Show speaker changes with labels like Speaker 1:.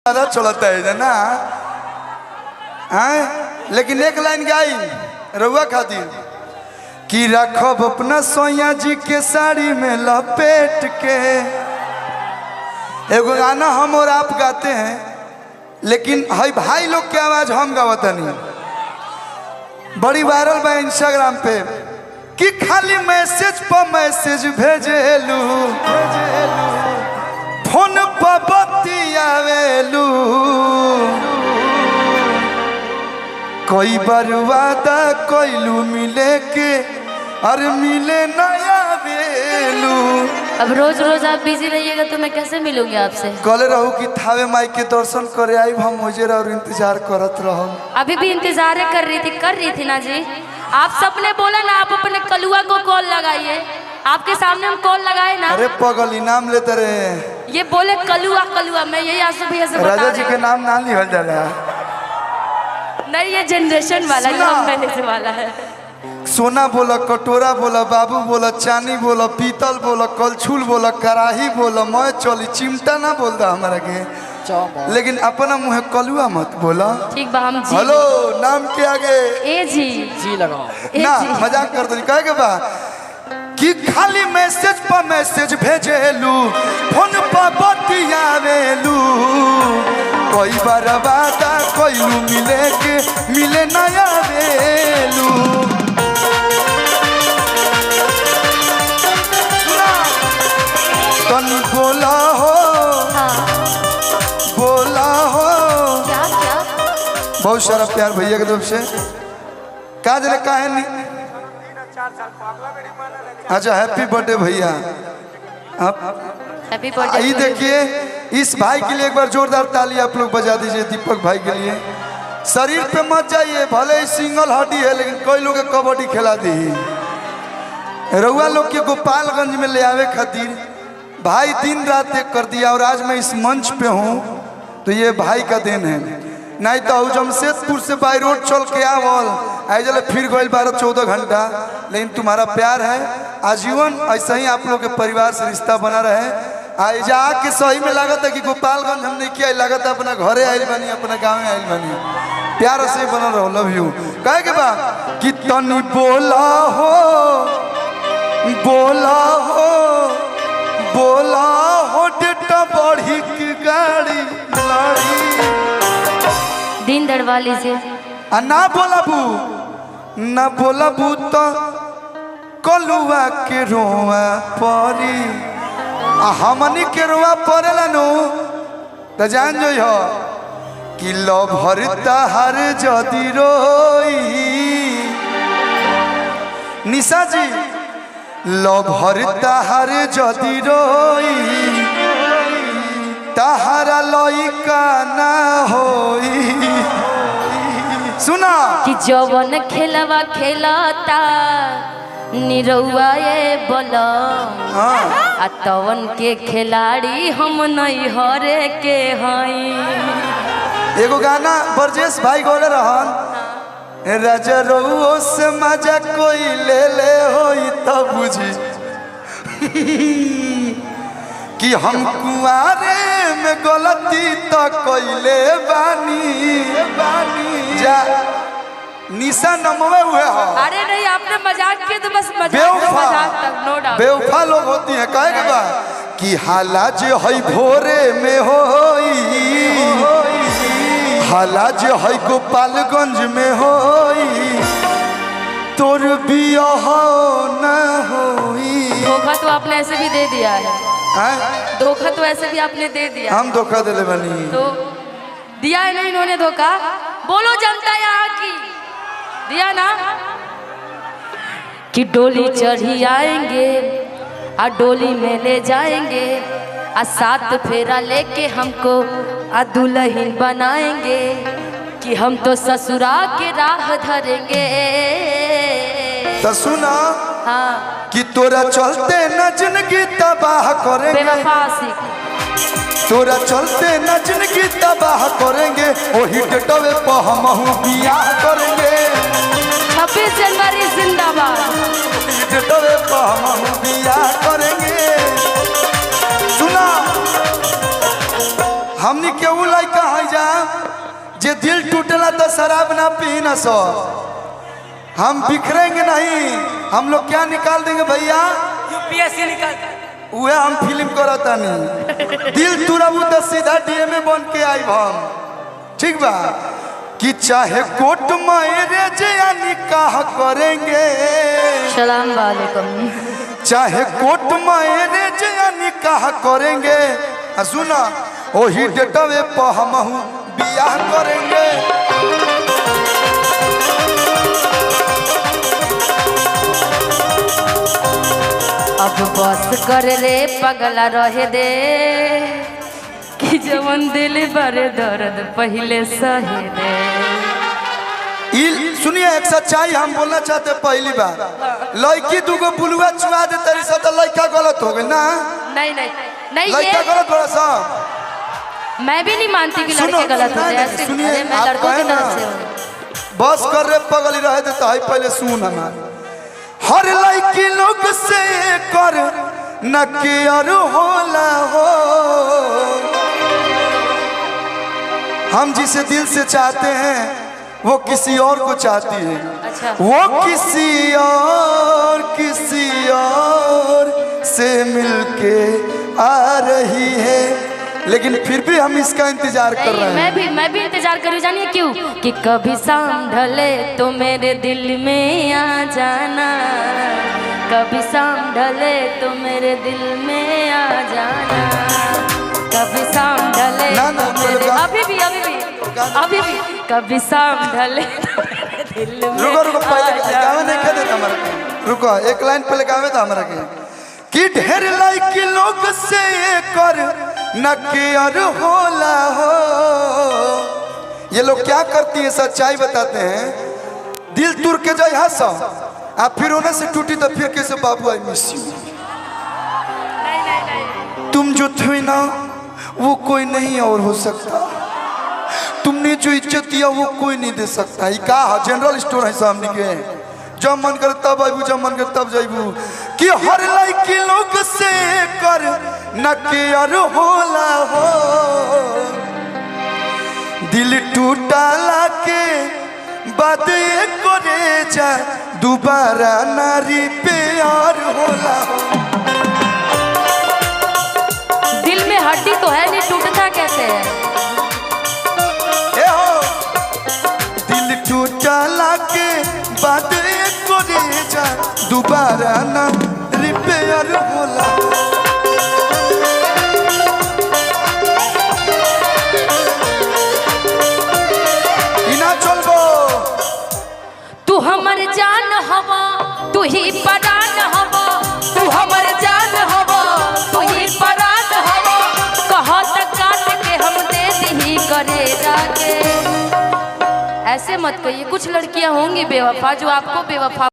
Speaker 1: ज्यादा चलता है ना हैं। लेकिन एक लाइन गाई रउआ खातिर कि रखब अपना सोया जी के साड़ी में लपेट के। एगो गाना हम और आप गाते हैं, लेकिन हाई भाई लोग के आवाज हम गावता नहीं। बड़ी वायरल बा इंस्टाग्राम पे कि खाली मैसेज पर मैसेज भेजेलू, फोन पर बतियावेलू, कोई बार वादा कोइलू मिले के और मिले नया वेलू।
Speaker 2: अब रोज रोज आप बिजी रहिएगा तो मैं कैसे मिलूंगी आपसे।
Speaker 1: कल रहू कि थावे माई के दर्शन करे आई, हम मुझे और इंतजार करत रहो।
Speaker 2: अभी भी इंतजार कर रही थी ना जी। आप सबने बोला ना आप अपने कलुआ को कॉल लगाइए, आपके सामने हम कॉल लगाए ना।
Speaker 1: अरे पगल इनाम लेते रहे,
Speaker 2: ये बोले कलुआ कलुआ, मैं यही आंसू भैया से बता
Speaker 1: राजा जी के नाम ना लिहल जाला।
Speaker 2: नहीं, ये जनरेशन वाला, ये हम पहले से वाला है।
Speaker 1: सोना बोला, कटोरा बोला, बाबू बोला, चांदी बोला, पीतल बोला, कलछुल बोला, कराही बोला, मैं चली चिमटा ना बोल दा हमारा के, लेकिन अपना मुँह कलुआ मत बोला।
Speaker 2: ठीक बा, हम जी।
Speaker 1: हेलो नाम के आगे
Speaker 2: ए जी
Speaker 1: लगाओ ना, मजाक कर दो कहे के बा कि खाली मैसेज पर मैसेज भेजेलू, फोन पर बतियावेलू, कोई बार वादा कोइलू मिले के मिले नया वेलू। तनी बोला हो,
Speaker 2: हाँ।
Speaker 1: बोला हो
Speaker 2: क्या क्या?
Speaker 1: बहुत सारा प्यार भैया के तरफ से। का जरे काहे नहीं। अच्छा हैप्पी बर्थडे भैया।
Speaker 2: Happy birthday.
Speaker 1: ये देखिए इस भाई के लिए एक बार जोरदार ताली आप लोग बजा दीजिए, दीपक भाई के लिए। शरीर पे मत जाइए, भले ही सिंगल हड्डी है लेकिन कोई लोग कबड्डी खिला दी। रउआ लोग के गोपालगंज में ले आवे खातिर भाई दिन रात एक कर दिया, और आज मैं इस मंच पे हूँ तो ये भाई का देन है। नहीं तो जमशेदपुर से बाई रोड चल के आवल आइजल फिर गए 12-14 घंटा, लेकिन तुम्हारा प्यार है आजीवन। ऐसा ही आप लोग के परिवार से रिश्ता बना रहे। आज आके सही में लागत है कि गोपालगंज हमने किया, लागत है अपना घरे आयल बनी, अपना गाँव में आयल बनी। प्यार से बनल रहो, लव यू। कहे के बा कि तनी बोला हो, बोला हो, बोला हो डेटा बढ़ी की गाड़ी लड़ी।
Speaker 2: दिन दरवाली से
Speaker 1: ना बोला बू, ना बोला बू तो कलुआ के रोआ परी, हमनी के रोआ पड़ेला नु तो जान जो हो कि लो भरता हर जदी रोई। निशा जी लो भरता हर जदी रोई, तहारा लइका ना होई। सुना
Speaker 2: कि जवन खेलवा खेलता निरौआ ये बोला, आ तवन के खिलाड़ी हम नहीं हरे के हई।
Speaker 1: एगो गाना बरजेश भाई गोले रहन, राजा रउओ से मजा कोई ले ले होई तब बुझी कि हम कुआरे में गलती तो कोइले बानी जा। निशा नमवे हुए हो।
Speaker 2: अरे नहीं, आपने मजाक किया तो बस मजाक तक, नो डाउट।
Speaker 1: बेवफा लोग होती है। कहे के बा कि हाला जे हई भोरे में होई, हाला जे हई गोपालगंज में होई, तोर बियाह न होई।
Speaker 2: धोखा तो आपने ऐसे भी दे दिया है, धोखा तो ऐसे भी आपने दे दिया।
Speaker 1: हम धोखा दिले बनी
Speaker 2: तो दिया है ना इन्होंने धोखा। बोलो जनता यहाँ की, दिया ना कि डोली चढ़ी आएंगे आ डोली में ले जाएंगे, आ 7 फेरा लेके हमको आ दुल्हन बनाएंगे, कि हम तो ससुरा के राह धरेंगे।
Speaker 1: तो सुना
Speaker 2: हाँ,
Speaker 1: कि तोरा चलते न जिंदगी तबाह करेंगे,
Speaker 2: बेवफासी
Speaker 1: तोरा चलते न जिंदगी तबाह करेंगे, वही डेटवे पर हम बियाह करेंगे।
Speaker 2: 26 जनवरी जिंदाबाद,
Speaker 1: डेटवे पर हम बियाह करेंगे। सुना हमनी के उ लइका है जा जे दिल टूटला तो शराब ना पी ना सो। हम बिखरेंगे नहीं, हम लोग क्या निकाल देंगे भैया,
Speaker 3: यूपीएससी निकाल।
Speaker 1: वह हम फिल्म करता नहीं, दिल तुरबू तो सीधा डीएमए बन के आई हम। ठीक बा कि चाहे कोर्ट मैरिज या निकाह करेंगे,
Speaker 2: सलाम वालेकुम,
Speaker 1: चाहे कोर्ट मैरिज या निकाह करेंगे, सुना वही डेटवे पर हम बियाह करेंगे।
Speaker 2: अब बस कर रे पगला रहे दे कि जवन दिल बड़े दर्द पहले सहे दे।
Speaker 1: सुनिए एक सच्चाई हम बोलना चाहते पहली बार, लड़की दूगो बुलुआ चुआ दे तेरी साथ लड़का गलत हो गई ना?
Speaker 2: नहीं नहीं नहीं,
Speaker 1: लड़का गलत थोड़ा सा,
Speaker 2: मैं भी नहीं मानती कि लड़के गलत होते हैं। ऐसे मैं लड़कों की तरफ से हूँ।
Speaker 1: बस कर रे पगली रहे दे तो पहले सुन हमारे, हर लड़की लोग से कर न केयर होला हो। हम जिसे दिल से चाहते हैं वो किसी और को चाहती है।
Speaker 2: अच्छा।
Speaker 1: वो किसी और से मिलके आ रही है, लेकिन फिर भी हम इसका इंतजार कर रहे हैं।
Speaker 2: मैं भी इंतजार कर रही, जानिए क्यों? कि कभी शाम ढले तो मेरे दिल में आ जाना, कभी शाम ढले तो मेरे दिल में आ जाना, कभी शाम ढले तो मेरे अभी भी कभी शाम ढले तो मेरे दिल में।
Speaker 1: रुको पहले गावे नहीं कह देता हमारा, रुको एक लाइन पहले गावे था हमारा के कि ढेर लड़की लोग से कर न केयर होला हो। ये लोग क्या करती है, सच्चाई बताते हैं, दिल तुर के जाए हंसा आप फिर होने से टूटी तो फिर कैसे बाबू आई मिस यू, तुम जो थे ना वो कोई नहीं और हो सकता, तुमने जो इज्जत दिया वो कोई नहीं दे सकता। ये का जनरल स्टोर है सामने के, जब मन करे तब आबू, जब मन करे तब जाइबू। कि हर लड़की लोग से कर न केयर होला हो, दिल टूटाला के बाद करे जा दोबारा नारी प्यार होला हो।
Speaker 2: दिल में हड्डी तो है नहीं, टूटता कैसे है?
Speaker 1: दिल टूटाला के बाद करे जा दोबारा ना रिपेयर होला। इना चलबो
Speaker 2: तू हमर जान हवा, तू ही परान हवा, तू हमर जान हवा, तू ही परान हवा, कहा तक काट के हम दे दी करे जाके। ऐसे मत कहिए, कुछ लड़कियां होंगी बेवफा जो आपको बेवफा